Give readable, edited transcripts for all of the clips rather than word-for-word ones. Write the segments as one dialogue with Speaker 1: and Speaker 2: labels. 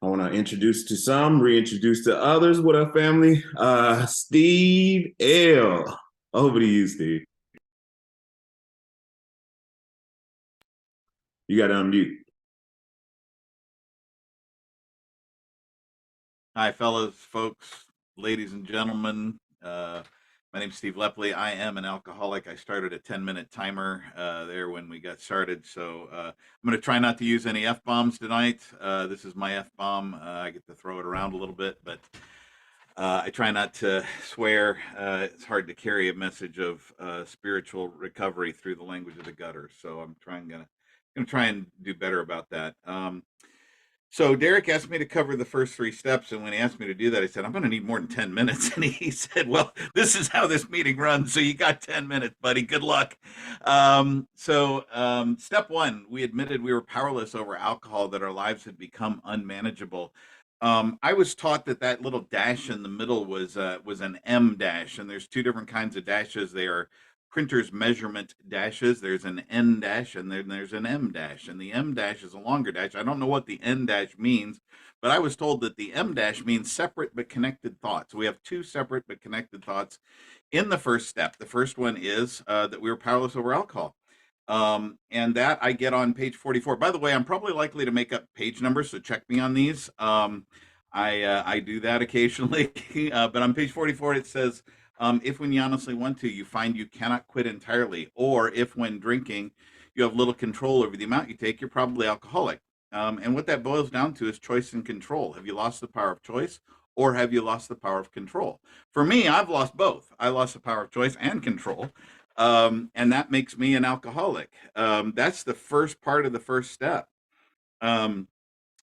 Speaker 1: I want to introduce to some, reintroduce to others. What up, family? Steve L. Over to you, Steve. You got to unmute.
Speaker 2: Hi, fellas, folks, ladies and gentlemen. My name's Steve Lepley. I am an alcoholic. I started a 10-minute timer there when we got started. So I'm going to try not to use any F-bombs tonight. This is my F-bomb. I get to throw it around a little bit, but I try not to swear. It's hard to carry a message of spiritual recovery through the language of the gutter. So I'm gonna try and do better about that. So Derek asked me to cover the first three steps, and when he asked me to do that, I said, I'm going to need more than 10 minutes. And he said, well, this is how this meeting runs, so you got 10 minutes, buddy. Good luck. Step one, we admitted we were powerless over alcohol, that our lives had become unmanageable. I was taught that that little dash in the middle was an M dash, and there's two different kinds of dashes. They are printer's measurement dashes. There's an N dash and then there's an M dash. And the M dash is a longer dash. I don't know what the N dash means, but I was told that the M dash means separate but connected thoughts. We have two separate but connected thoughts in the first step. The first one is that we were powerless over alcohol. And that I get on page 44. By the way, I'm probably likely to make up page numbers, so check me on these. I do that occasionally, but on page 44 it says, if when you honestly want to, you find you cannot quit entirely, or if when drinking you have little control over the amount you take, you're probably alcoholic. And what that boils down to is choice and control. Have you lost the power of choice, or have you lost the power of control? For me, I've lost both. I lost the power of choice and control, and that makes me an alcoholic. That's the first part of the first step. Um,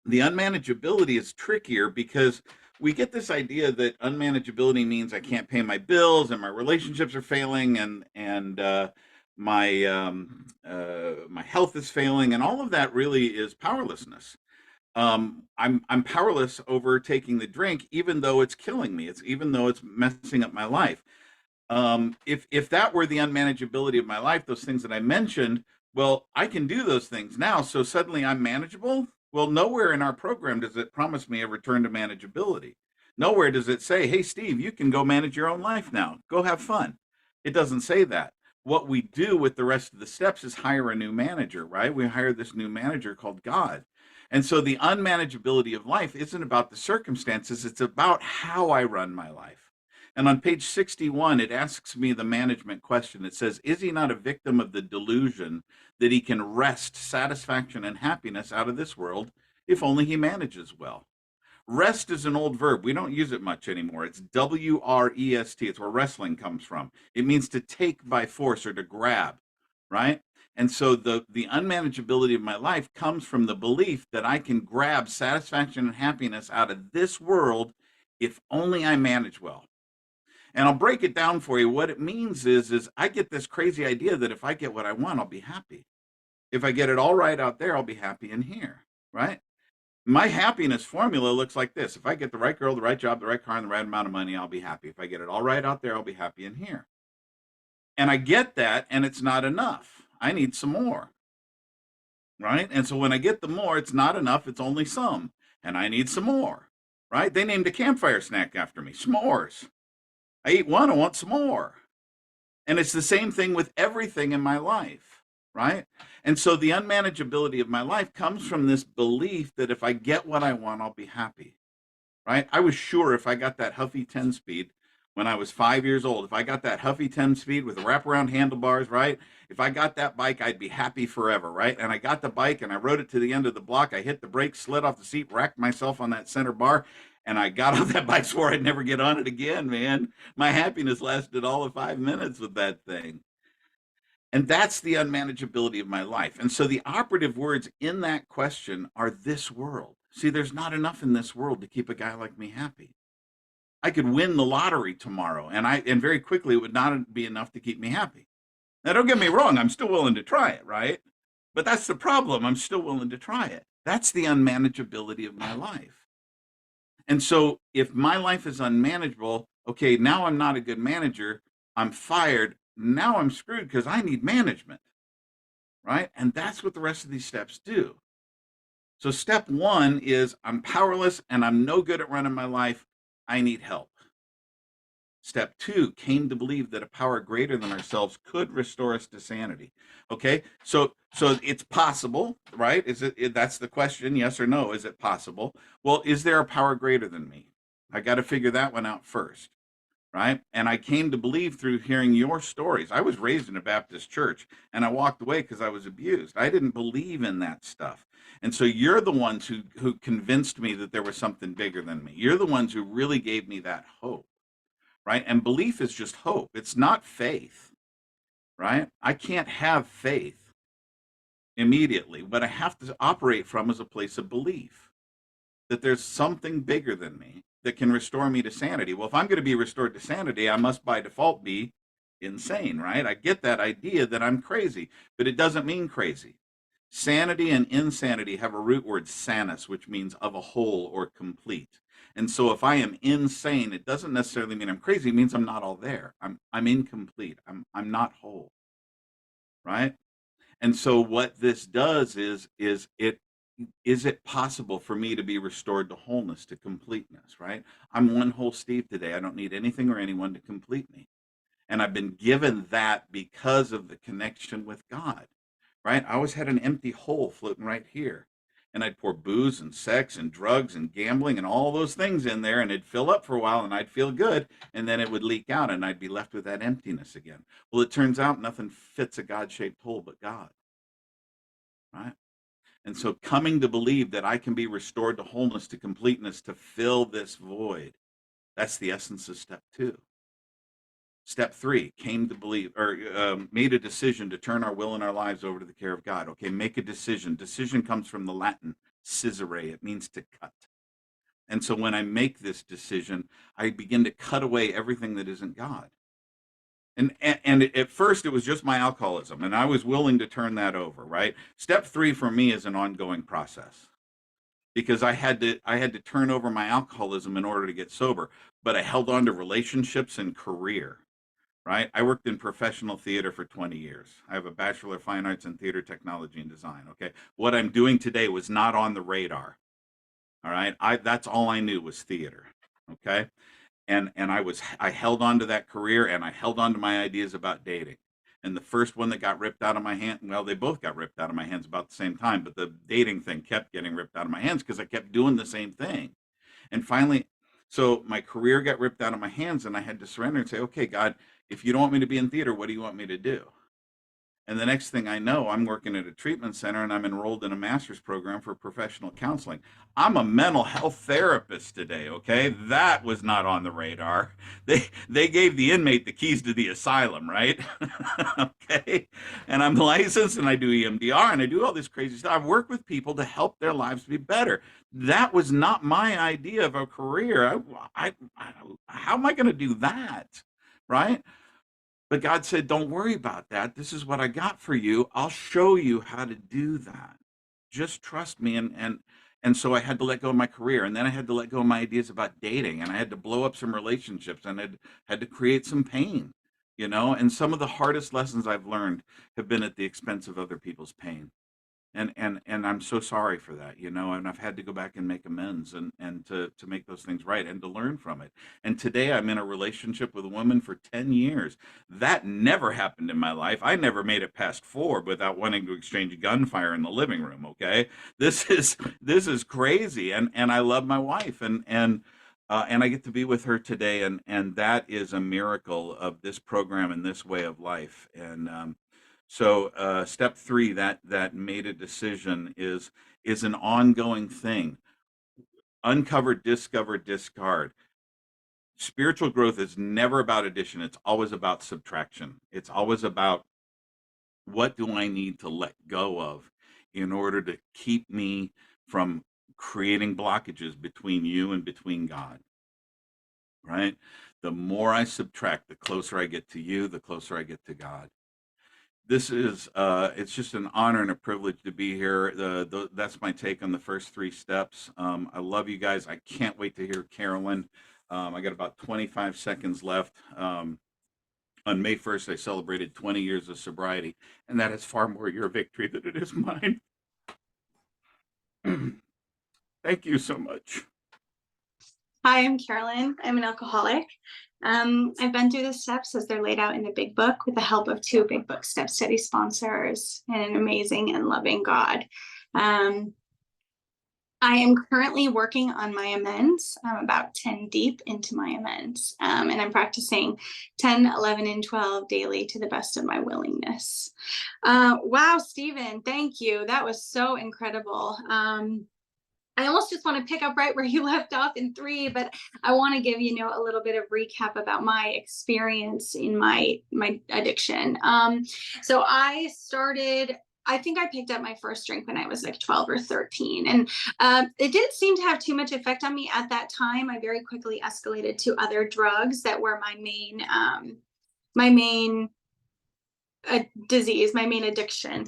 Speaker 2: the unmanageability is trickier because we get this idea that unmanageability means I can't pay my bills and my relationships are failing and my health is failing, and all of that really is powerlessness. I'm powerless over taking the drink, even though it's killing me. It's even though it's messing up my life. If that were the unmanageability of my life, those things that I mentioned, well, I can do those things now. So suddenly I'm manageable. Well, nowhere in our program does it promise me a return to manageability. Nowhere does it say, hey, Steve, you can go manage your own life now. Go have fun. It doesn't say that. What we do with the rest of the steps is hire a new manager, right? We hire this new manager called God. And so the unmanageability of life isn't about the circumstances, it's about how I run my life. And on page 61, it asks me the management question. It says, is he not a victim of the delusion that he can wrest satisfaction and happiness out of this world if only he manages well? Rest is an old verb. We don't use it much anymore. It's WREST. It's where wrestling comes from. It means to take by force or to grab, right? And so the unmanageability of my life comes from the belief that I can grab satisfaction and happiness out of this world if only I manage well. And I'll break it down for you. What it means is I get this crazy idea that if I get what I want, I'll be happy. If I get it all right out there, I'll be happy in here, right? My happiness formula looks like this. If I get the right girl, the right job, the right car, and the right amount of money, I'll be happy. If I get it all right out there, I'll be happy in here. And I get that, and it's not enough. I need some more, right? And so when I get the more, it's not enough. It's only some, and I need some more, right? They named a campfire snack after me, s'mores. I eat one, I want some more. And it's the same thing with everything in my life, right? And so the unmanageability of my life comes from this belief that if I get what I want, I'll be happy, right? I was sure if I got that Huffy 10 speed when I was 5 years old, if I got that Huffy 10 speed with the wraparound handlebars, right? If I got that bike, I'd be happy forever, right? And I got the bike and I rode it to the end of the block. I hit the brakes, slid off the seat, racked myself on that center bar, and I got off that bike, swore I'd never get on it again, man. My happiness lasted all of 5 minutes with that thing. And that's the unmanageability of my life. And so the operative words in that question are this world. See, there's not enough in this world to keep a guy like me happy. I could win the lottery tomorrow, and very quickly it would not be enough to keep me happy. Now, don't get me wrong, I'm still willing to try it, right? But that's the problem. I'm still willing to try it. That's the unmanageability of my life. And so if my life is unmanageable, okay, now I'm not a good manager. I'm fired. Now I'm screwed because I need management, right? And that's what the rest of these steps do. So step one is I'm powerless and I'm no good at running my life. I need help. Step two, came to believe that a power greater than ourselves could restore us to sanity. Okay, so it's possible, right? That's the question, yes or no? Is it possible? Well, is there a power greater than me? I got to figure that one out first, right? And I came to believe through hearing your stories. I was raised in a Baptist church and I walked away because I was abused. I didn't believe in that stuff. And so you're the ones who convinced me that there was something bigger than me. You're the ones who really gave me that hope, right? And belief is just hope. It's not faith, right? I can't have faith immediately. What I have to operate from is a place of belief that there's something bigger than me that can restore me to sanity. Well, if I'm going to be restored to sanity, I must by default be insane, right? I get that idea that I'm crazy, but it doesn't mean crazy. Sanity and insanity have a root word, sanus, which means of a whole or complete. And so if I am insane, it doesn't necessarily mean I'm crazy. It means I'm not all there. I'm incomplete. I'm not whole, right? And so what this does is it possible for me to be restored to wholeness, to completeness, right? I'm one whole Steve today. I don't need anything or anyone to complete me. And I've been given that because of the connection with God, right? I always had an empty hole floating right here. And I'd pour booze and sex and drugs and gambling and all those things in there, and it'd fill up for a while and I'd feel good. And then it would leak out and I'd be left with that emptiness again. Well, it turns out nothing fits a God shaped hole but God, right? And so coming to believe that I can be restored to wholeness, to completeness, to fill this void, that's the essence of step two. Step three, came to believe or made a decision to turn our will and our lives over to the care of God. Okay, make a decision. Decision comes from the Latin scisere, it means to cut. And so when I make this decision, I begin to cut away everything that isn't God. And at first it was just my alcoholism, and I was willing to turn that over, right? Step three for me is an ongoing process because I had to turn over my alcoholism in order to get sober, but I held on to relationships and career, right? I worked in professional theater for 20 years. I have a Bachelor of Fine Arts in Theater Technology and Design. Okay. What I'm doing today was not on the radar. All right. That's all I knew was theater. Okay. And I held on to that career and I held on to my ideas about dating. And the first one that got ripped out of my hand, well, they both got ripped out of my hands about the same time, but the dating thing kept getting ripped out of my hands because I kept doing the same thing. And finally, so my career got ripped out of my hands and I had to surrender and say, okay, God, if you don't want me to be in theater, what do you want me to do? And the next thing I know, I'm working at a treatment center and I'm enrolled in a master's program for professional counseling. I'm a mental health therapist today, okay? That was not on the radar. They gave the inmate the keys to the asylum, right? Okay. And I'm licensed and I do EMDR and I do all this crazy stuff. I've worked with people to help their lives be better. That was not my idea of a career. How am I going to do that? Right? But God said, don't worry about that. This is what I got for you. I'll show you how to do that. Just trust me. And so I had to let go of my career. And then I had to let go of my ideas about dating. And I had to blow up some relationships and I had to create some pain, and some of the hardest lessons I've learned have been at the expense of other people's pain. And I'm so sorry for that, and I've had to go back and make amends and to make those things right and to learn from it. And today I'm in a relationship with a woman for 10 years. That never happened in my life. I never made it past four without wanting to exchange gunfire in the living room. Okay. This is crazy. And I love my wife and I get to be with her today. And that is a miracle of this program and this way of life. So step three, that made a decision is an ongoing thing. Uncover, discover, discard. Spiritual growth is never about addition. It's always about subtraction. It's always about what do I need to let go of in order to keep me from creating blockages between you and between God, right? The more I subtract, the closer I get to you, the closer I get to God. This is it's just an honor and a privilege to be here. That's my take on the first three steps. I love you guys. I can't wait to hear Carolyn. I got about 25 seconds left. On May 1st, I celebrated 20 years of sobriety, and that is far more your victory than it is mine. Thank you so much.
Speaker 3: Hi, I'm Carolyn. I'm an alcoholic. I've been through the steps as they're laid out in the big book with the help of 2 big book step study sponsors and an amazing and loving God. I am currently working on my amends. I'm about 10 deep into my amends, and I'm practicing 10, 11, and 12 daily to the best of my willingness. Wow, Stephen, thank you. That was so incredible. I almost just want to pick up right where you left off in 3, but I want to give a little bit of recap about my experience in my addiction. So I think I picked up my first drink when I was like 12 or 13, and it didn't seem to have too much effect on me at that time. I very quickly escalated to other drugs that were my main disease, my main addiction.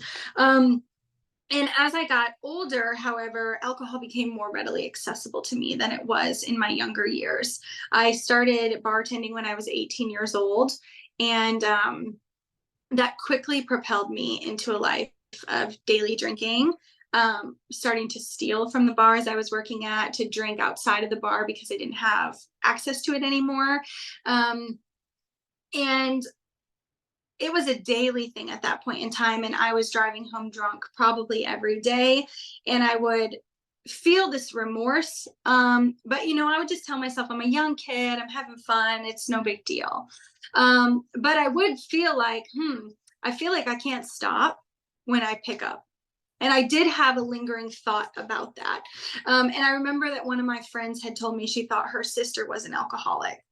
Speaker 3: And as I got older, however, alcohol became more readily accessible to me than it was in my younger years. I started bartending when I was 18 years old, and that quickly propelled me into a life of daily drinking, starting to steal from the bars I was working at, to drink outside of the bar because I didn't have access to it anymore. And it was a daily thing at that point in time, and I was driving home drunk probably every day, and I would feel this remorse, but I would just tell myself, I'm a young kid, I'm having fun, it's no big deal. But I would feel like I feel like I can't stop when I pick up. And I did have a lingering thought about that. And I remember that one of my friends had told me she thought her sister was an alcoholic.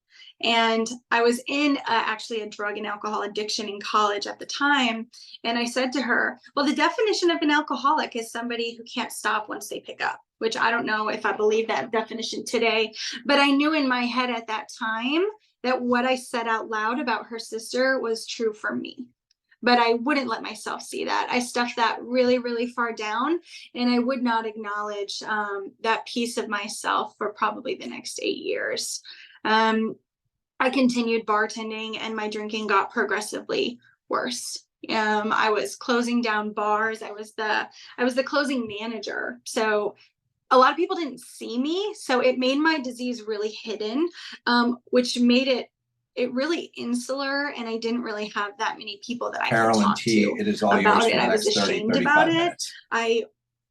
Speaker 3: And I was in actually a drug and alcohol addiction in college at the time. And I said to her, well, the definition of an alcoholic is somebody who can't stop once they pick up, which I don't know if I believe that definition today. But I knew in my head at that time that what I said out loud about her sister was true for me. But I wouldn't let myself see that. I stuffed that really, really far down, and I would not acknowledge that piece of myself for probably the next 8 years. I continued bartending, and my drinking got progressively worse. I was closing down bars. I was the closing manager. So a lot of people didn't see me. So it made my disease really hidden, which made it really insular, and I didn't really have that many people that I could talk to
Speaker 4: it is all
Speaker 3: about
Speaker 4: yours
Speaker 3: it.
Speaker 4: for the
Speaker 3: I was
Speaker 4: next 30,
Speaker 3: ashamed about
Speaker 4: 35
Speaker 3: it.
Speaker 4: minutes.
Speaker 3: I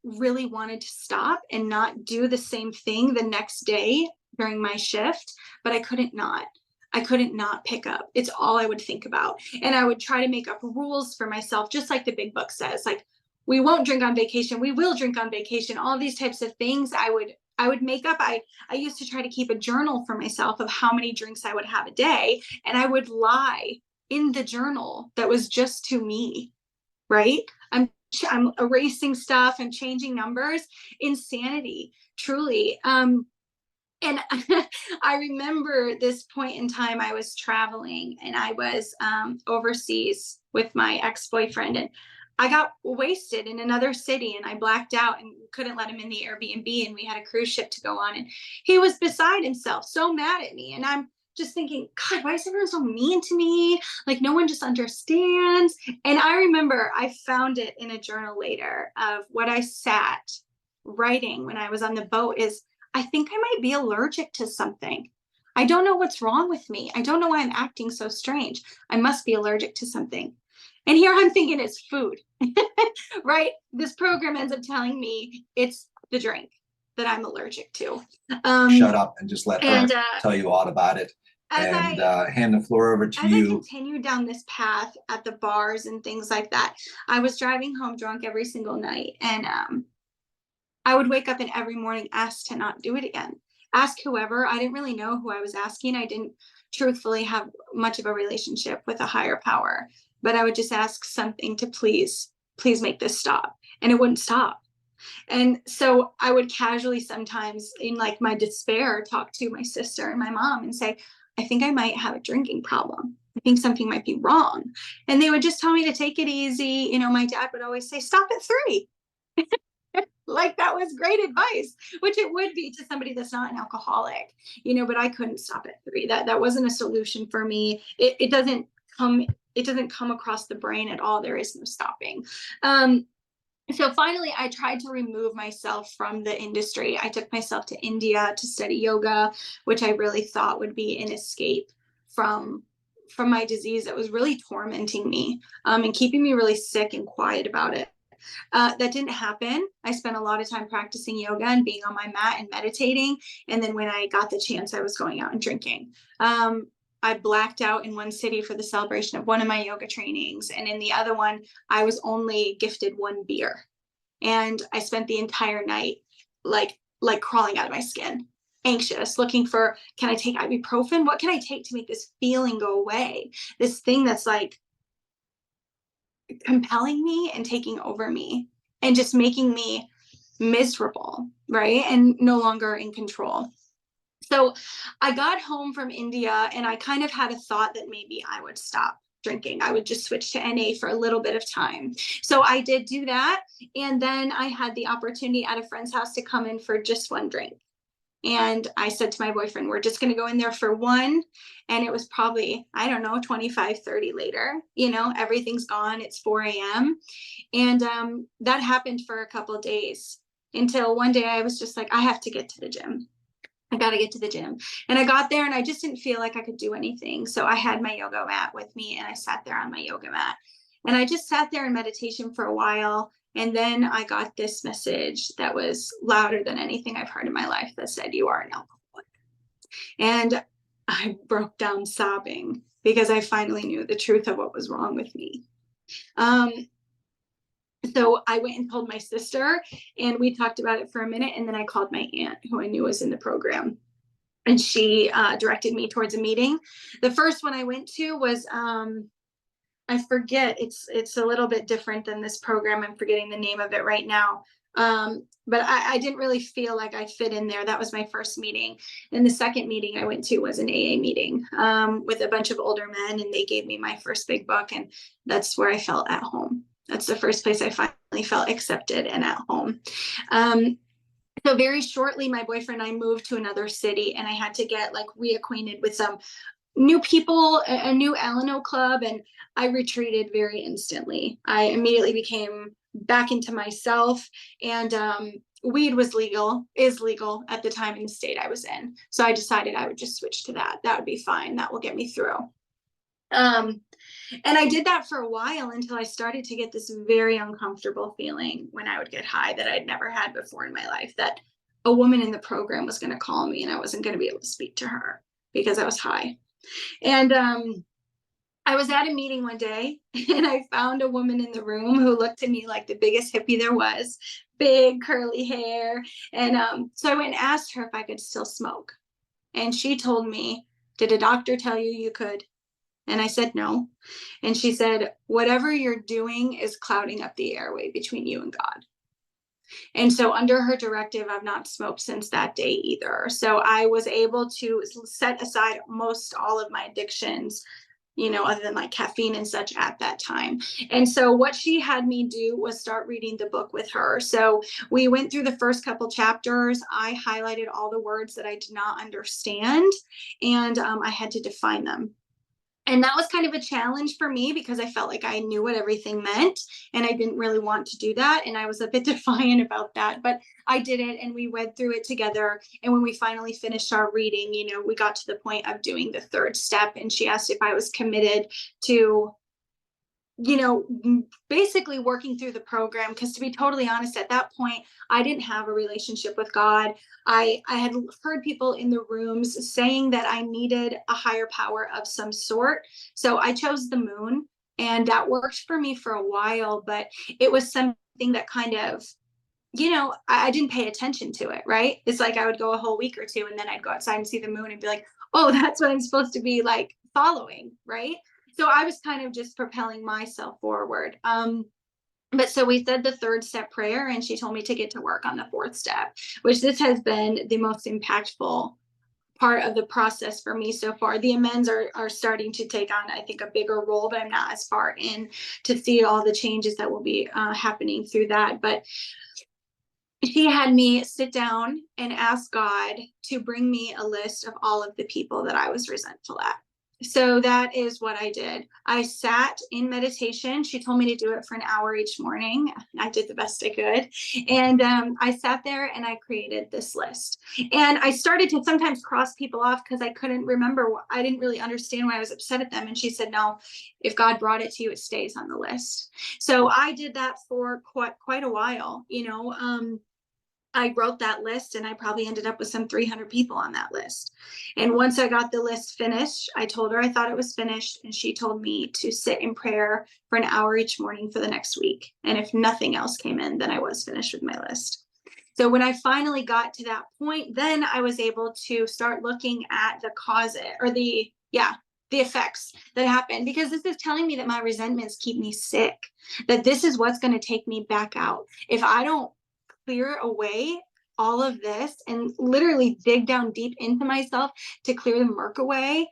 Speaker 3: really wanted to stop and not do the same thing the next day during my shift, but I couldn't not. I couldn't not pick up. It's all I would think about. And I would try to make up rules for myself, just like the big book says, like, we won't drink on vacation, we will drink on vacation, all these types of things I would make up. I used to try to keep a journal for myself of how many drinks I would have a day, and I would lie in the journal that was just to me, right? I'm erasing stuff and changing numbers. Insanity, truly. And I remember this point in time, I was traveling, and I was overseas with my ex-boyfriend, and I got wasted in another city, and I blacked out and couldn't let him in the Airbnb, and we had a cruise ship to go on, and he was beside himself, so mad at me. And I'm just thinking, God, why is everyone so mean to me? Like, no one just understands. And I remember I found it in a journal later of what I sat writing when I was on the boat is, I think I might be allergic to something. I don't know what's wrong with me. I don't know why I'm acting so strange. I must be allergic to something. And here I'm thinking it's food, right? This program ends up telling me it's the drink that I'm allergic to.
Speaker 4: Shut up and just let her
Speaker 3: and
Speaker 4: tell you all about it. And hand the floor over to
Speaker 3: as
Speaker 4: you.
Speaker 3: I continued down this path at the bars and things like that, I was driving home drunk every single night. And I would wake up and every morning ask to not do it again. Ask whoever. I didn't really know who I was asking. I didn't truthfully have much of a relationship with a higher power, but I would just ask something to please make this stop. And it wouldn't stop. And so I would casually sometimes, in like my despair, talk to my sister and my mom and say, I think I might have a drinking problem. I think something might be wrong. And they would just tell me to take it easy. My dad would always say, stop at 3. Like, that was great advice, which it would be to somebody that's not an alcoholic, but I couldn't stop at 3. That wasn't a solution for me. It doesn't come across the brain at all. There is no stopping. So finally, I tried to remove myself from the industry. I took myself to India to study yoga, which I really thought would be an escape from my disease that was really tormenting me, and keeping me really sick and quiet about it. That didn't happen. I spent a lot of time practicing yoga and being on my mat and meditating. And then when I got the chance, I was going out and drinking. I blacked out in one city for the celebration of one of my yoga trainings. And in the other one, I was only gifted one beer. And I spent the entire night like crawling out of my skin, anxious, looking for, can I take ibuprofen? What can I take to make this feeling go away? This thing that's like compelling me and taking over me and just making me miserable, right? And no longer in control. So I got home from India and I kind of had a thought that maybe I would stop drinking. I would just switch to NA for a little bit of time. So I did do that. And then I had the opportunity at a friend's house to come in for just one drink. And I said to my boyfriend, we're just going to go in there for one. And it was probably, I don't know, 25-30 later, everything's gone. It's 4 a.m. And that happened for a couple of days until one day I was just like, I have to get to the gym. I got to get to the gym. And I got there and I just didn't feel like I could do anything. So I had my yoga mat with me and I sat there on my yoga mat. And I just sat there in meditation for a while. And then I got this message that was louder than anything I've heard in my life that said, you are an alcoholic. And I broke down sobbing because I finally knew the truth of what was wrong with me. So I went and told my sister and we talked about it for a minute. And then I called my aunt who I knew was in the program. And she directed me towards a meeting. The first one I went to was, I forget, it's a little bit different than this program. I'm forgetting the name of it right now. But I didn't really feel like I fit in there. That was my first meeting. And the second meeting I went to was an AA meeting with a bunch of older men. And they gave me my first big book. And that's where I felt at home. That's the first place I finally felt accepted and at home. So very shortly, my boyfriend and I moved to another city and I had to get reacquainted with some new people, a new Alano club, and I retreated very instantly. I immediately became back into myself, and weed is legal at the time in the state I was in. So I decided I would just switch to that. That would be fine. That will get me through. And I did that for a while until I started to get this very uncomfortable feeling when I would get high that I'd never had before in my life, that a woman in the program was going to call me and I wasn't going to be able to speak to her because I was high. And I was at a meeting one day and I found a woman in the room who looked at me like the biggest hippie there was, big curly hair. And so I went and asked her if I could still smoke. And she told me, did a doctor tell you you could? And I said, no. And she said, whatever you're doing is clouding up the airway between you and God. And so under her directive, I've not smoked since that day either. So I was able to set aside most all of my addictions, other than like caffeine and such at that time. And so what she had me do was start reading the book with her. So we went through the first couple chapters. I highlighted all the words that I did not understand, and I had to define them. And that was kind of a challenge for me because I felt like I knew what everything meant and I didn't really want to do that. And I was a bit defiant about that, but I did it and we went through it together. And when we finally finished our reading, we got to the point of doing the third step. And she asked if I was committed to, basically working through the program. Because to be totally honest, at that point, I didn't have a relationship with God. I had heard people in the rooms saying that I needed a higher power of some sort. So I chose the moon and that worked for me for a while, but it was something that kind of, I didn't pay attention to it, right? It's like I would go a whole week or two and then I'd go outside and see the moon and be like, oh, that's what I'm supposed to be like following, right? So I was kind of just propelling myself forward. But so we said the third step prayer and she told me to get to work on the fourth step, which this has been the most impactful part of the process for me so far. The amends are starting to take on, I think, a bigger role, but I'm not as far in to see all the changes that will be happening through that. But she had me sit down and ask God to bring me a list of all of the people that I was resentful at. So that is what I did. I sat in meditation. She told me to do it for an hour each morning. I did the best I could. And I sat there and I created this list. And I started to sometimes cross people off because I couldn't remember. I didn't really understand why I was upset at them. And she said, no, if God brought it to you, it stays on the list. So I did that for quite a while, I wrote that list and I probably ended up with some 300 people on that list. And once I got the list finished, I told her I thought it was finished. And she told me to sit in prayer for an hour each morning for the next week. And if nothing else came in, then I was finished with my list. So when I finally got to that point, then I was able to start looking at the cause or the effects that happen, because this is telling me that my resentments keep me sick, that this is what's going to take me back out. If I don't clear away all of this and literally dig down deep into myself to clear the murk away,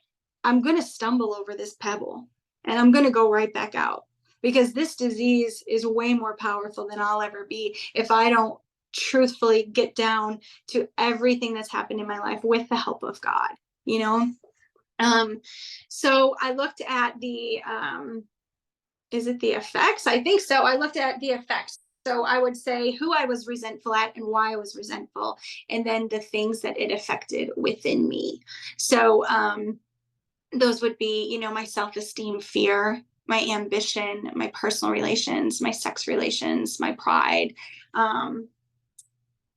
Speaker 3: I'm going to stumble over this pebble and I'm going to go right back out, because this disease is way more powerful than I'll ever be if I don't truthfully get down to everything that's happened in my life with the help of God, So I looked at the, is it the effects? I think so. I looked at the effects. So I would say who I was resentful at and why I was resentful, and then the things that it affected within me. So those would be, my self-esteem, fear, my ambition, my personal relations, my sex relations, my pride,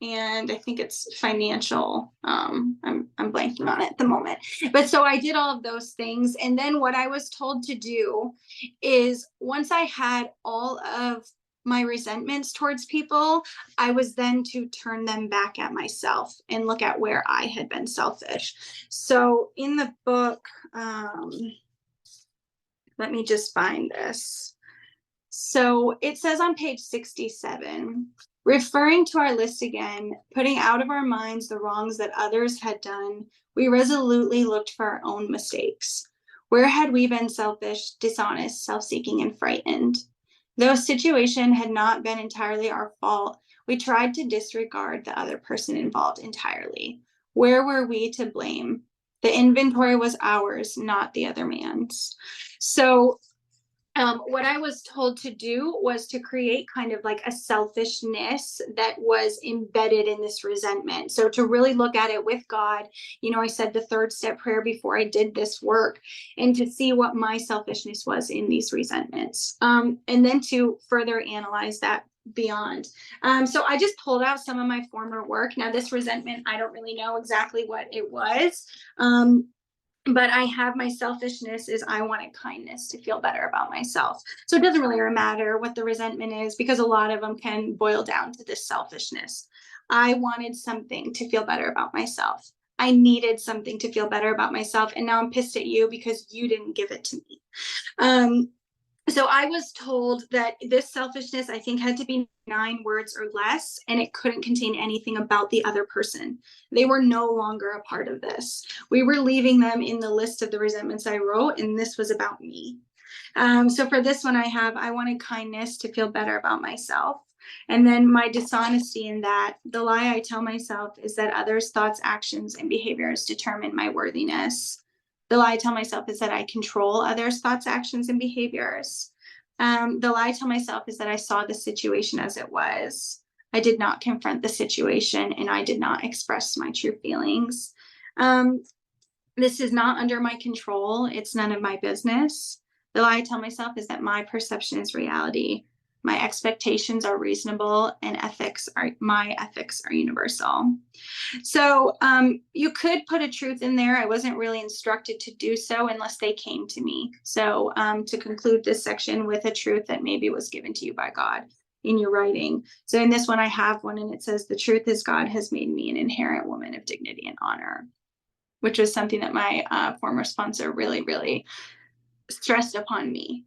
Speaker 3: and I think it's financial. I'm blanking on it at the moment. But so I did all of those things. And then what I was told to do is, once I had all of my resentments towards people, I was then to turn them back at myself and look at where I had been selfish. So in the book, let me just find this. So it says on page 67, referring to our list again, putting out of our minds the wrongs that others had done, we resolutely looked for our own mistakes. Where had we been selfish, dishonest, self-seeking, and frightened? Though situation had not been entirely our fault, we tried to disregard the other person involved entirely. Where were we to blame? The inventory was ours, not the other man's. So what I was told to do was to create kind of like a selfishness that was embedded in this resentment. So to really look at it with God, I said the 3rd step prayer before I did this work, and to see what my selfishness was in these resentments. And then to further analyze that beyond. So I just pulled out some of my former work. Now, this resentment, I don't really know exactly what it was. But I have my selfishness is I wanted kindness to feel better about myself. So it doesn't really matter what the resentment is, because a lot of them can boil down to this selfishness. I wanted something to feel better about myself. I needed something to feel better about myself. And now I'm pissed at you because you didn't give it to me. So I was told that this selfishness, I think, had to be 9 words or less, and it couldn't contain anything about the other person. They were no longer a part of this. We were leaving them in the list of the resentments I wrote, and this was about me. So for this one, I wanted kindness to feel better about myself. And then my dishonesty in that, the lie I tell myself is that others' thoughts, actions, and behaviors determine my worthiness. The lie I tell myself is that I control others' thoughts, actions, and behaviors. The lie I tell myself is that I saw the situation as it was. I did not confront the situation, and I did not express my true feelings. This is not under my control. It's none of my business. The lie I tell myself is that my perception is reality. My expectations are reasonable, and my ethics are universal. So you could put a truth in there. I wasn't really instructed to do so unless they came to me. So to conclude this section with a truth that maybe was given to you by God in your writing. So in this one, I have one, and it says, the truth is God has made me an inherent woman of dignity and honor, which was something that my former sponsor really, really stressed upon me.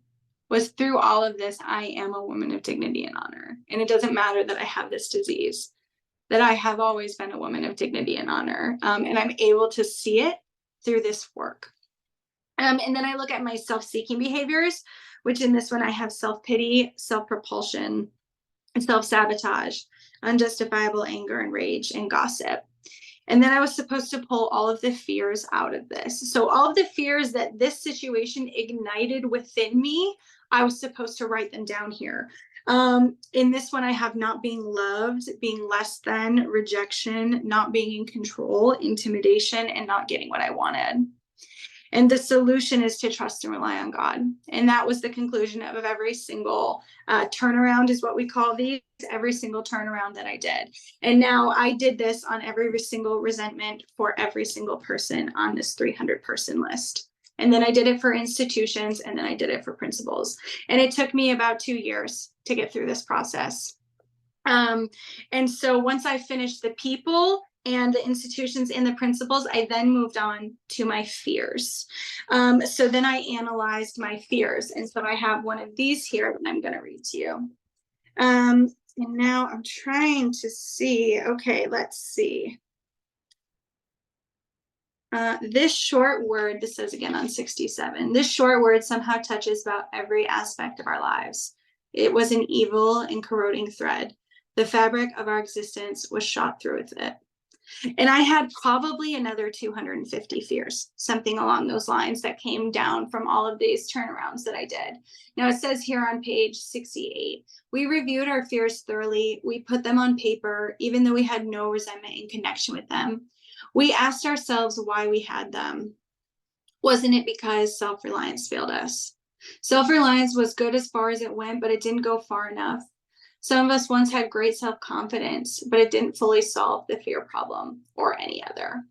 Speaker 3: Was through all of this, I am a woman of dignity and honor. And it doesn't matter that I have this disease, that I have always been a woman of dignity and honor. And I'm able to see it through this work. And then I look at my self-seeking behaviors, which in this one I have self-pity, self-propulsion, self-sabotage, unjustifiable anger and rage, and gossip. And then I was supposed to pull all of the fears out of this. So all of the fears that this situation ignited within me, I was supposed to write them down here. In this one, I have not being loved, being less than, rejection, not being in control, intimidation, and not getting what I wanted. And the solution is to trust and rely on God. And that was the conclusion of every single turnaround, is what we call these, every single turnaround that I did. And now I did this on every single resentment for every single person on this 300-person list. And then I did it for institutions, and then I did it for principals. And it took me about 2 years to get through this process. And so once I finished the people and the institutions and the principles, I then moved on to my fears. So then I analyzed my fears. And so I have one of these here that I'm going to read to you. And now I'm trying to see, okay, let's see. This short word, this says again on 67, this short word somehow touches about every aspect of our lives. It was an evil and corroding thread. The fabric of our existence was shot through with it. And I had probably another 250 fears, something along those lines, that came down from all of these turnarounds that I did. Now it says here on page 68, we reviewed our fears thoroughly. We put them on paper, even though we had no resentment in connection with them. We asked ourselves why we had them. Wasn't it because self-reliance failed us? Self-reliance was good as far as it went, but it didn't go far enough. Some of us once had great self-confidence, but it didn't fully solve the fear problem or any other.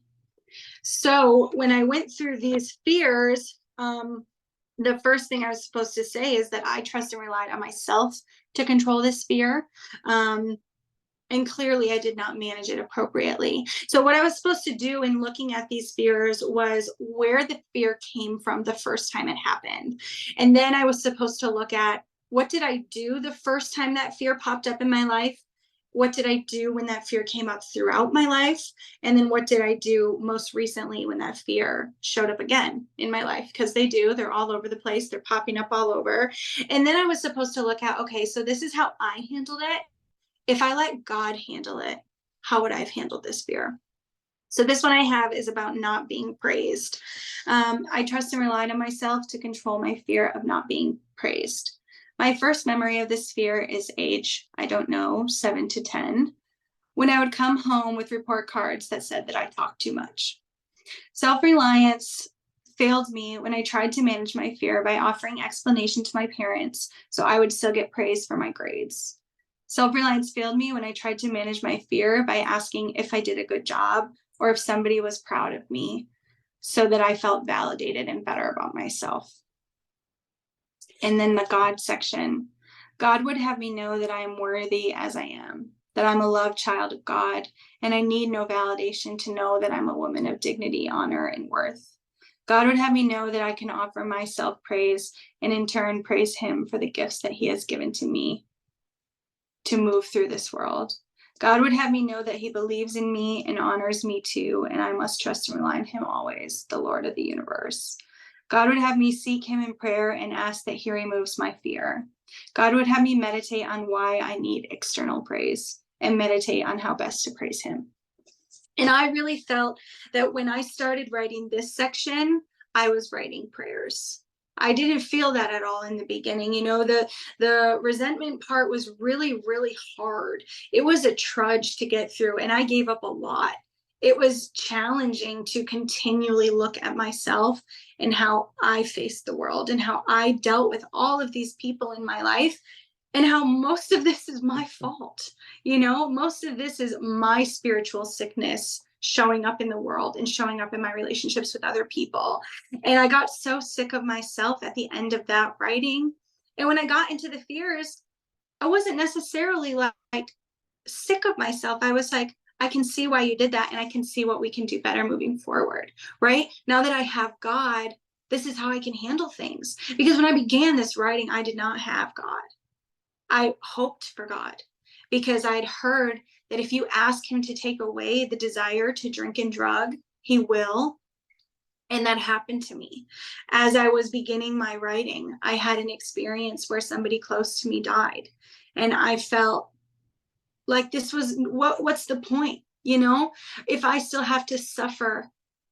Speaker 3: So when I went through these fears, the first thing I was supposed to say is that I trust and relied on myself to control this fear. And clearly I did not manage it appropriately. So what I was supposed to do in looking at these fears was where the fear came from the first time it happened. And then I was supposed to look at, what did I do the first time that fear popped up in my life? What did I do when that fear came up throughout my life? And then what did I do most recently when that fear showed up again in my life? Because they do, they're all over the place. They're popping up all over. And then I was supposed to look at, okay, so this is how I handled it. If I let God handle it, how would I have handled this fear? So this one I have is about not being praised. I trust and relied on myself to control my fear of not being praised. My first memory of this fear is age, I don't know, 7 to 10, when I would come home with report cards that said that I talked too much. Self-reliance failed me when I tried to manage my fear by offering explanation to my parents so I would still get praise for my grades. Self-reliance failed me when I tried to manage my fear by asking if I did a good job or if somebody was proud of me so that I felt validated and better about myself. And then the God section. God would have me know that I am worthy as I am, that I'm a loved child of God, and I need no validation to know that I'm a woman of dignity, honor, and worth. God would have me know that I can offer myself praise and in turn praise him for the gifts that he has given to me to move through this world. God would have me know that he believes in me and honors me too, and I must trust and rely on him always, the Lord of the universe. God would have me seek him in prayer and ask that he removes my fear. God would have me meditate on why I need external praise and meditate on how best to praise him. And I really felt that when I started writing this section, I was writing prayers. I didn't feel that at all in the beginning. You know, the resentment part was really, really hard. It was a trudge to get through, and I gave up a lot. It was challenging to continually look at myself and how I faced the world and how I dealt with all of these people in my life and how most of this is my fault. You know, most of this is my spiritual sickness showing up in the world and showing up in my relationships with other people. And I got so sick of myself at the end of that writing. And when I got into the fears, I wasn't necessarily like sick of myself. I was like, I can see why you did that, and I can see what we can do better moving forward, right? Now that I have God, this is how I can handle things. Because when I began this writing, I did not have God. I hoped for God because I'd heard that if you ask him to take away the desire to drink and drug, he will. And that happened to me. As I was beginning my writing, I had an experience where somebody close to me died. And I felt like this was, what's the point? You know, if I still have to suffer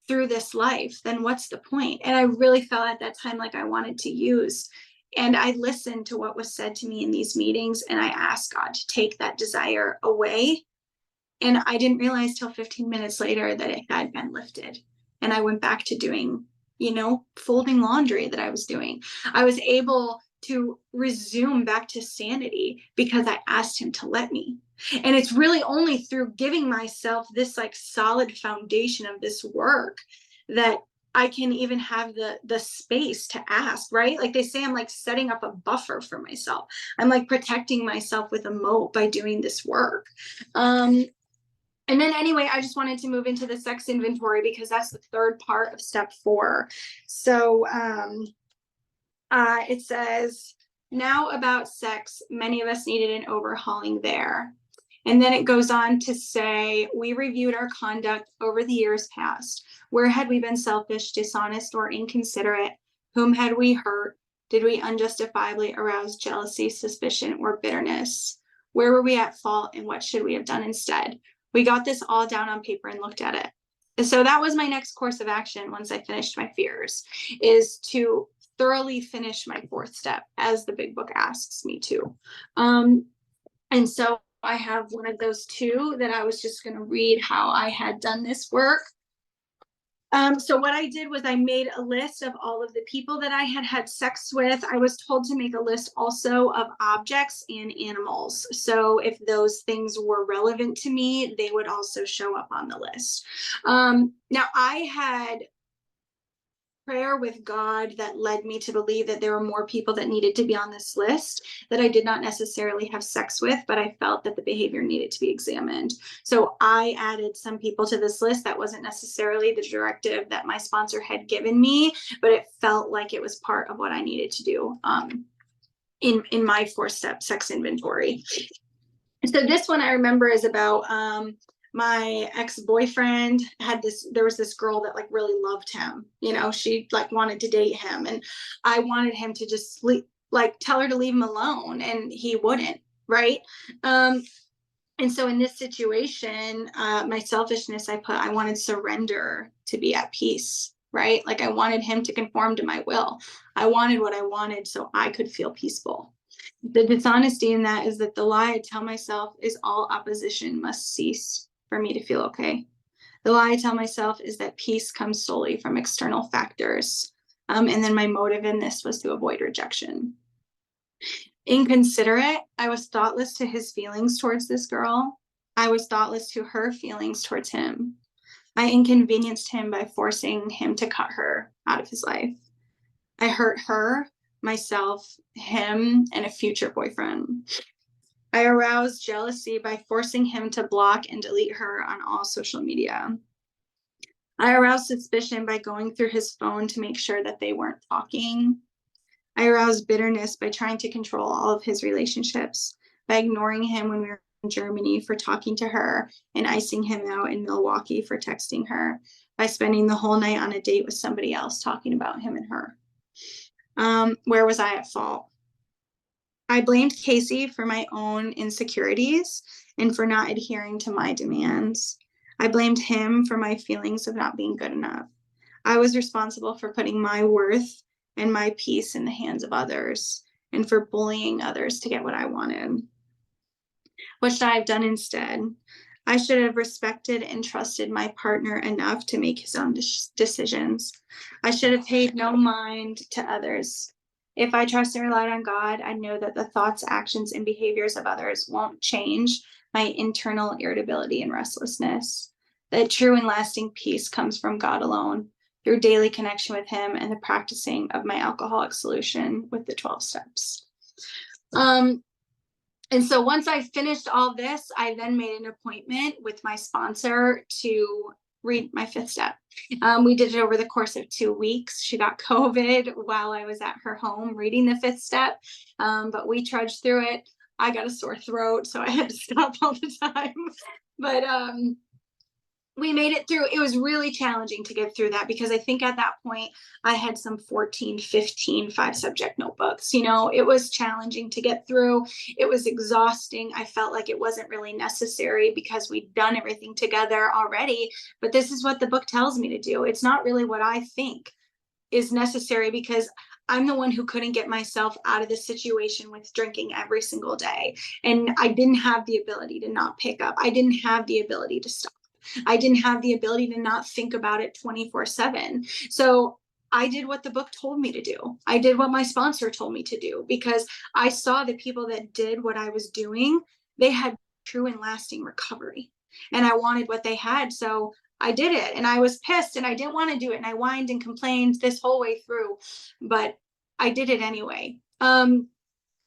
Speaker 3: through this life, then what's the point? And I really felt at that time like I wanted to use. And I listened to what was said to me in these meetings, and I asked God to take that desire away. And I didn't realize till 15 minutes later that it had been lifted. And I went back to doing, you know, folding laundry that I was doing. I was able to resume back to sanity because I asked him to let me. And it's really only through giving myself this like solid foundation of this work that I can even have the space to ask, right? Like they say, I'm like setting up a buffer for myself. I'm like protecting myself with a moat by doing this work. And then anyway, I just wanted to move into the sex inventory because that's the third part of step 4. So it says, now about sex, many of us needed an overhauling there. And then it goes on to say, we reviewed our conduct over the years past. Where had we been selfish, dishonest, or inconsiderate? Whom had we hurt? Did we unjustifiably arouse jealousy, suspicion, or bitterness? Where were we at fault, and what should we have done instead? We got this all down on paper and looked at it. And so that was my next course of action once I finished my fears, is to thoroughly finish my 4th step, as the big book asks me to. And so I have one of those 2 that I was just going to read how I had done this work. So what I did was I made a list of all of the people that I had had sex with. I was told to make a list also of objects and animals. So if those things were relevant to me, they would also show up on the list. Now I had prayer with God that led me to believe that there were more people that needed to be on this list that I did not necessarily have sex with, but I felt that the behavior needed to be examined. So I added some people to this list. That wasn't necessarily the directive that my sponsor had given me, but it felt like it was part of what I needed to do in my 4-step sex inventory. So this one I remember is about my ex-boyfriend there was this girl that like really loved him, you know, she like wanted to date him, and I wanted him to just tell her to leave him alone, and he wouldn't, right? And so in this situation, my selfishness, I wanted surrender to be at peace, right? Like I wanted him to conform to my will. I wanted what I wanted so I could feel peaceful. The dishonesty in that is that the lie I tell myself is all opposition must cease for me to feel okay. The lie I tell myself is that peace comes solely from external factors. And then my motive in this was to avoid rejection. Inconsiderate, I was thoughtless to his feelings towards this girl. I was thoughtless to her feelings towards him. I inconvenienced him by forcing him to cut her out of his life. I hurt her, myself, him, and a future boyfriend. I aroused jealousy by forcing him to block and delete her on all social media. I aroused suspicion by going through his phone to make sure that they weren't talking. I aroused bitterness by trying to control all of his relationships, by ignoring him when we were in Germany for talking to her and icing him out in Milwaukee for texting her, by spending the whole night on a date with somebody else talking about him and her. Where was I at fault? I blamed Casey for my own insecurities and for not adhering to my demands. I blamed him for my feelings of not being good enough. I was responsible for putting my worth and my peace in the hands of others and for bullying others to get what I wanted. What should I have done instead? I should have respected and trusted my partner enough to make his own decisions. I should have paid no mind to others. If I trust and relied on God, I know that the thoughts, actions, and behaviors of others won't change my internal irritability and restlessness. That true and lasting peace comes from God alone, through daily connection with him and the practicing of my alcoholic solution with the 12 steps. And so once I finished all this, I then made an appointment with my sponsor to read my 5th step. We did it over the course of 2 weeks. She got COVID while I was at her home reading the 5th step, but we trudged through it. I got a sore throat, so I had to stop all the time. But we made it through. It was really challenging to get through that, because I think at that point I had some 14, 15 5-subject notebooks. It was challenging to get through. It was exhausting. I felt like it wasn't really necessary because we'd done everything together already. But this is what the book tells me to do. It's not really what I think is necessary, because I'm the one who couldn't get myself out of this situation with drinking every single day. And I didn't have the ability to not pick up. I didn't have the ability to stop. I didn't have the ability to not think about it 24/7. So I did what the book told me to do. I did what my sponsor told me to do, because I saw the people that did what I was doing, they had true and lasting recovery. And I wanted what they had. So I did it, and I was pissed, and I didn't want to do it. And I whined and complained this whole way through, but I did it anyway.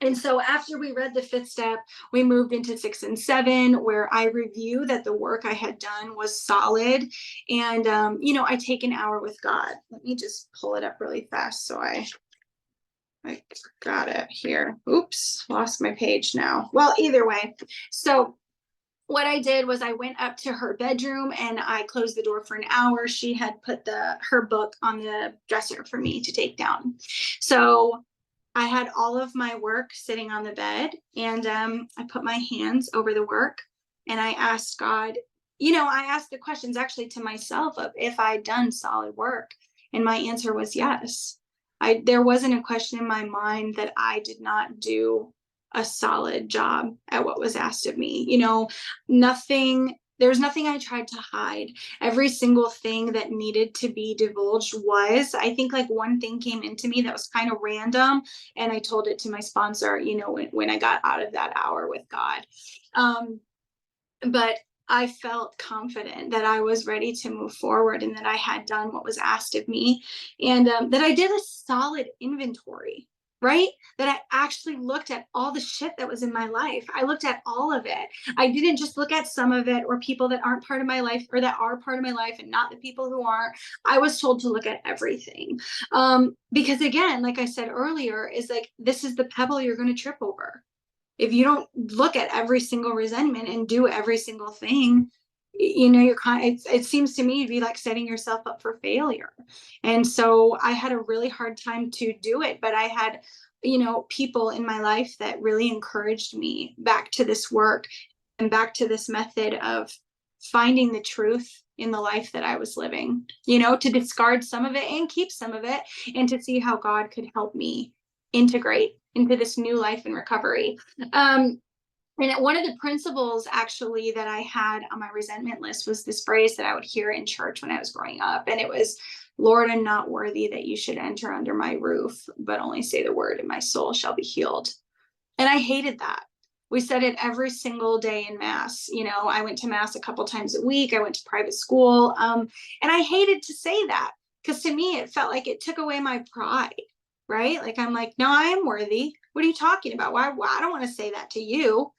Speaker 3: And so after we read the 5th step, we moved into 6 and 7, where I review that the work I had done was solid. And, I take an hour with God. Let me just pull it up really fast. So I got it here. Oops, lost my page now. Well, either way. So what I did was I went up to her bedroom and I closed the door for an hour. She had put her book on the dresser for me to take down. So I had all of my work sitting on the bed, and I put my hands over the work, and I asked God, I asked the questions actually to myself of if I'd done solid work. And my answer was yes. There wasn't a question in my mind that I did not do a solid job at what was asked of me. There's nothing I tried to hide. Every single thing that needed to be divulged I think like one thing came into me that was kind of random, and I told it to my sponsor, when I got out of that hour with God. But I felt confident that I was ready to move forward, and that I had done what was asked of me, and that I did a solid inventory. Right? That I actually looked at all the shit that was in my life. I looked at all of it. I didn't just look at some of it, or people that aren't part of my life, or that are part of my life and not the people who aren't. I was told to look at everything. Because again, like I said earlier, is like, this is the pebble you're going to trip over. If you don't look at every single resentment and do every single thing, you're it seems to me to be like setting yourself up for failure. And so I had a really hard time to do it, but I had, people in my life that really encouraged me back to this work and back to this method of finding the truth in the life that I was living, to discard some of it and keep some of it, and to see how God could help me integrate into this new life in recovery. And one of the principles actually that I had on my resentment list was this phrase that I would hear in church when I was growing up. And it was, Lord, I'm not worthy that you should enter under my roof, but only say the word and my soul shall be healed. And I hated that. We said it every single day in mass. I went to mass a couple times a week. I went to private school. And I hated to say that, because to me, it felt like it took away my pride, right? Like, I'm like, no, I am worthy. What are you talking about? Why? I don't want to say that to you.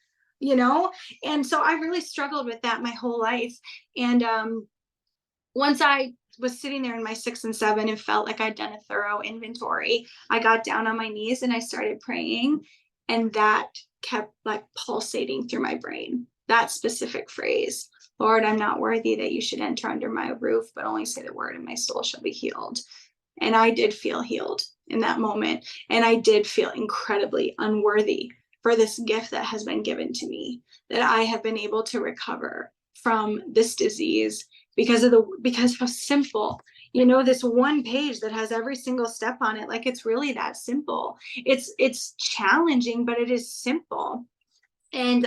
Speaker 3: And so I really struggled with that my whole life. And once I was sitting there in my 6 and 7 and felt like I'd done a thorough inventory, I got down on my knees and I started praying, and that kept like pulsating through my brain, that specific phrase, Lord, I'm not worthy that you should enter under my roof, but only say the word and my soul shall be healed. And I did feel healed in that moment, and I did feel incredibly unworthy for this gift that has been given to me, that I have been able to recover from this disease because how simple, this one page that has every single step on it. Like, it's really that simple. It's challenging, but it is simple. And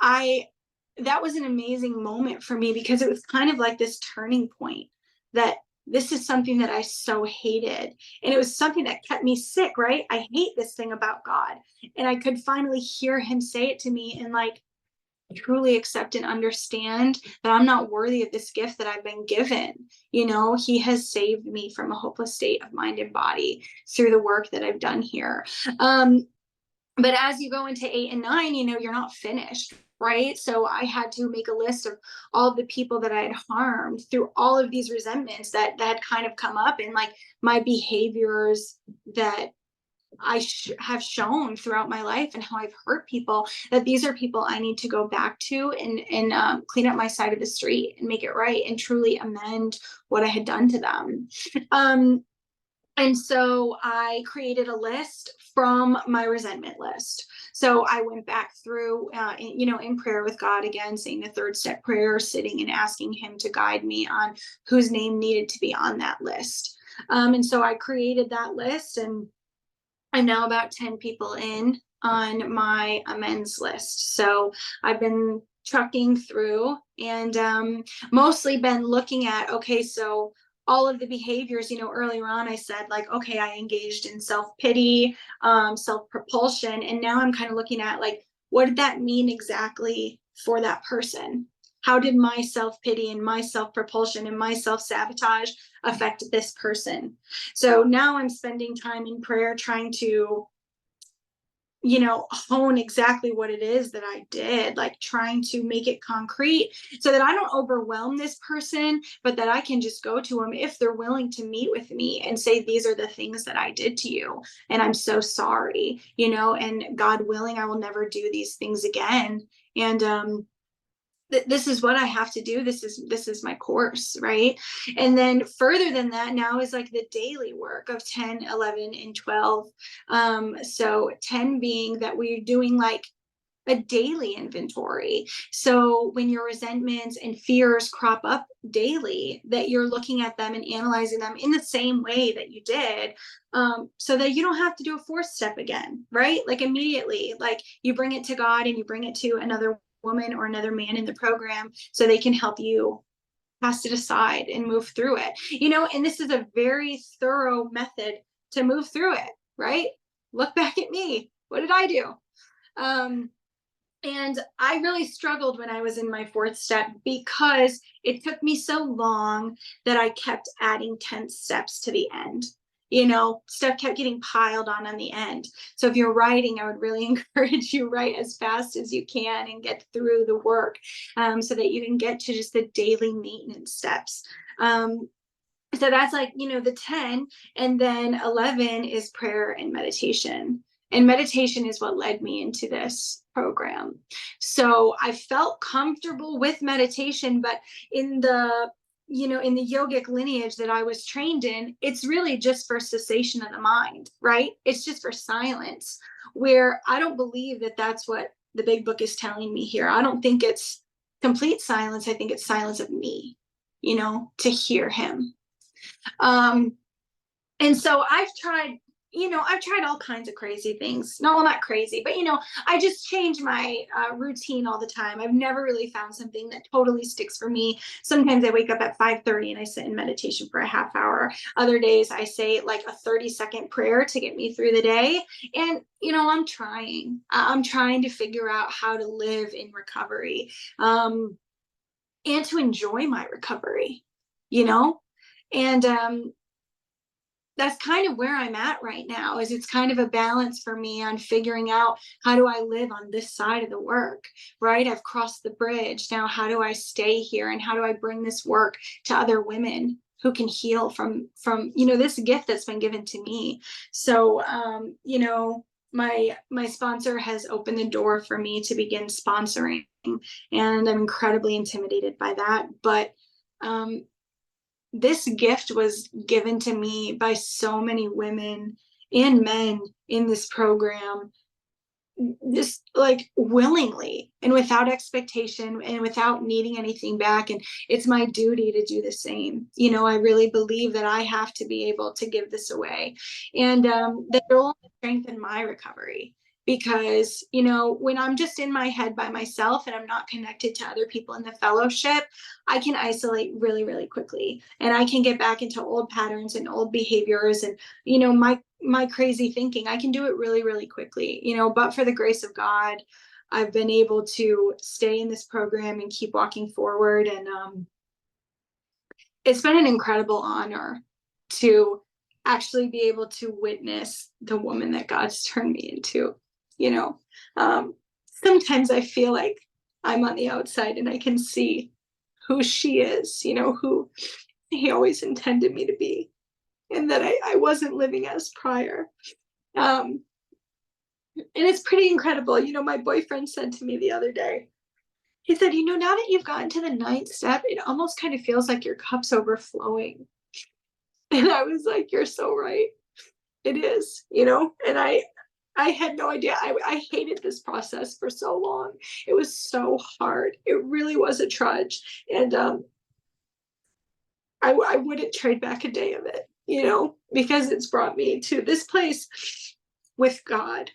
Speaker 3: that was an amazing moment for me, because it was kind of like this turning point, that this is something that I so hated. And it was something that kept me sick, right? I hate this thing about God. And I could finally hear him say it to me, and like truly accept and understand that I'm not worthy of this gift that I've been given. He has saved me from a hopeless state of mind and body through the work that I've done here. But as you go into 8 and 9, you're not finished. Right. So I had to make a list of all of the people that I had harmed through all of these resentments that had kind of come up, and like my behaviors that have shown throughout my life and how I've hurt people, that these are people I need to go back to and clean up my side of the street and make it right and truly amend what I had done to them. And so I created a list from my resentment list. So I went back through, in prayer with God again, saying the 3rd step prayer, sitting and asking him to guide me on whose name needed to be on that list. And so I created that list, and I'm now about 10 people in on my amends list. So I've been trucking through and mostly been looking at, okay, so all of the behaviors, earlier on I said like, okay, I engaged in self-pity, self-propulsion. And now I'm kind of looking at like, what did that mean exactly for that person? How did my self-pity and my self-propulsion and my self-sabotage affect this person? So now I'm spending time in prayer trying to, hone exactly what it is that I did, like trying to make it concrete so that I don't overwhelm this person, but that I can just go to them if they're willing to meet with me and say, these are the things that I did to you. And I'm so sorry, and God willing, I will never do these things again. And, this is what I have to do. This is my course, right? And then further than that now is like the daily work of 10, 11, and 12. So 10 being that we're doing like a daily inventory. So when your resentments and fears crop up daily, that you're looking at them and analyzing them in the same way that you did, so that you don't have to do a 4th step again, right? Like immediately, like you bring it to God and you bring it to another woman or another man in the program so they can help you cast it aside and move through it, and this is a very thorough method to move through it, right? Look back at me. What did I do? And I really struggled when I was in my 4th step because it took me so long that I kept adding 10 steps to the end. Stuff kept getting piled on the end. So if you're writing, I would really encourage you write as fast as you can and get through the work, so that you can get to just the daily maintenance steps. So that's like, the 10, and then 11 is prayer and meditation. And meditation is what led me into this program. So I felt comfortable with meditation, but in the yogic lineage that I was trained in, it's really just for cessation of the mind, right? It's just for silence, where I don't believe that that's what the big book is telling me here. I don't think it's complete silence. I think it's silence of me, to hear him. And so I've tried all kinds of crazy things. No, well, not crazy, but I just change my routine all the time. I've never really found something that totally sticks for me. Sometimes I wake up at 5:30 and I sit in meditation for a half hour. Other days I say like a 30-second prayer to get me through the day. And I'm trying to figure out how to live in recovery, and to enjoy my recovery, and that's kind of where I'm at right now. Is it's kind of a balance for me on figuring out, how do I live on this side of the work, right? I've crossed the bridge. Now, how do I stay here, and how do I bring this work to other women who can heal from this gift that's been given to me? So, my sponsor has opened the door for me to begin sponsoring, and I'm incredibly intimidated by that. But this gift was given to me by so many women and men in this program, just like willingly and without expectation and without needing anything back. And it's my duty to do the same. I really believe that I have to be able to give this away, and that will strengthen my recovery. Because, when I'm just in my head by myself and I'm not connected to other people in the fellowship, I can isolate really, really quickly, and I can get back into old patterns and old behaviors and, my crazy thinking. I can do it really, really quickly, but for the grace of God, I've been able to stay in this program and keep walking forward. And it's been an incredible honor to actually be able to witness the woman that God's turned me into. Sometimes I feel like I'm on the outside and I can see who she is, who he always intended me to be, and that I wasn't living as prior. And it's pretty incredible. You know, my boyfriend said to me the other day, he said, you know, now that you've gotten to the 9th step, it almost kind of feels like your cup's overflowing. And I was like, you're so right. It is, you know, and I had no idea. I hated this process for so long. It was so hard. It really was a trudge. And I wouldn't trade back a day of it, you know, because it's brought me to this place with God.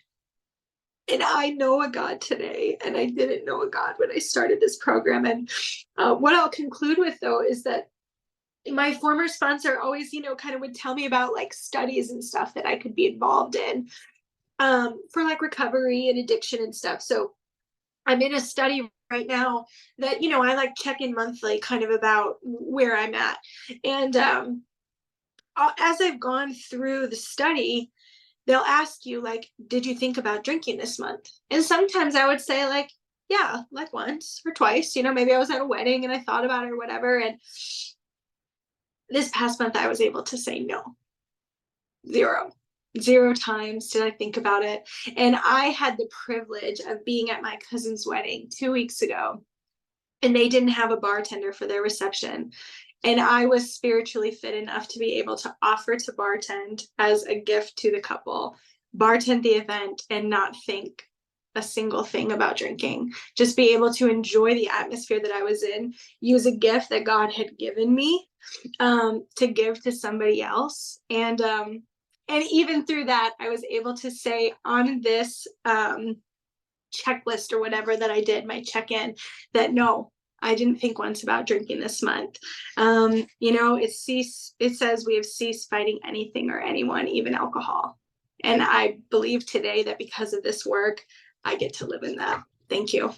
Speaker 3: And I know a God today, and I didn't know a God when I started this program. And what I'll conclude with, though, is that my former sponsor always, you know, kind of would tell me about like studies and stuff that I could be involved in for like recovery and addiction and stuff. So I'm in a study right now that, you know, I like check in monthly kind of about where I'm at. And as I've gone through the study, they'll ask you, like, did you think about drinking this month? And sometimes I would say, like, yeah, like once or twice, you know, maybe I was at a wedding and I thought about it or whatever. And this past month, I was able to say no. Zero times did I think about it. And I had the privilege of being at my cousin's wedding 2 weeks ago, and they didn't have a bartender for their reception. And I was spiritually fit enough to be able to offer to bartend as a gift to the couple, bartend the event, and not think a single thing about drinking. Just be able to enjoy the atmosphere that I was in, use a gift that God had given me to give to somebody else. And even through that, I was able to say on this checklist or whatever that I did, my check-in, that no, I didn't think once about drinking this month. You know, it says we have ceased fighting anything or anyone, even alcohol. And I believe today that because of this work, I get to live in that. Thank you.